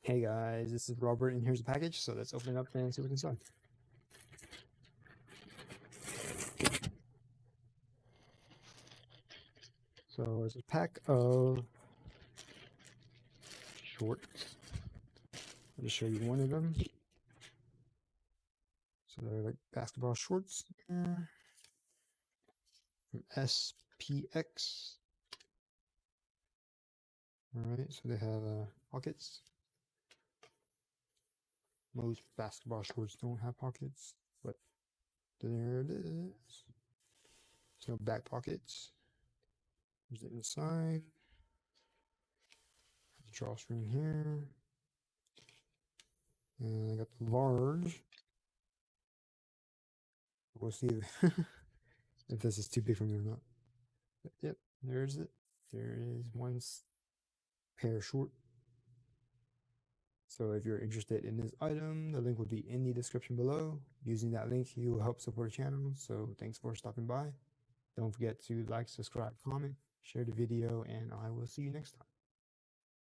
Hey guys, this is Robert and here's the package, so let's open it up and see what's inside. So it's a pack of shorts. I'll just show you one of them. So they're like basketball shorts from SPX. Alright, so they have pockets. Most basketball shorts don't have pockets, but there it is. So back pockets. There's the inside. Drawstring here. And I got the large. We'll see if this is too big for me or not. But yep, there's it. There is one pair short. So if you're interested in this item, the link will be in the description below. Using that link, you will help support the channel. So thanks for stopping by. Don't forget to like, subscribe, comment, share the video, and I will see you next time.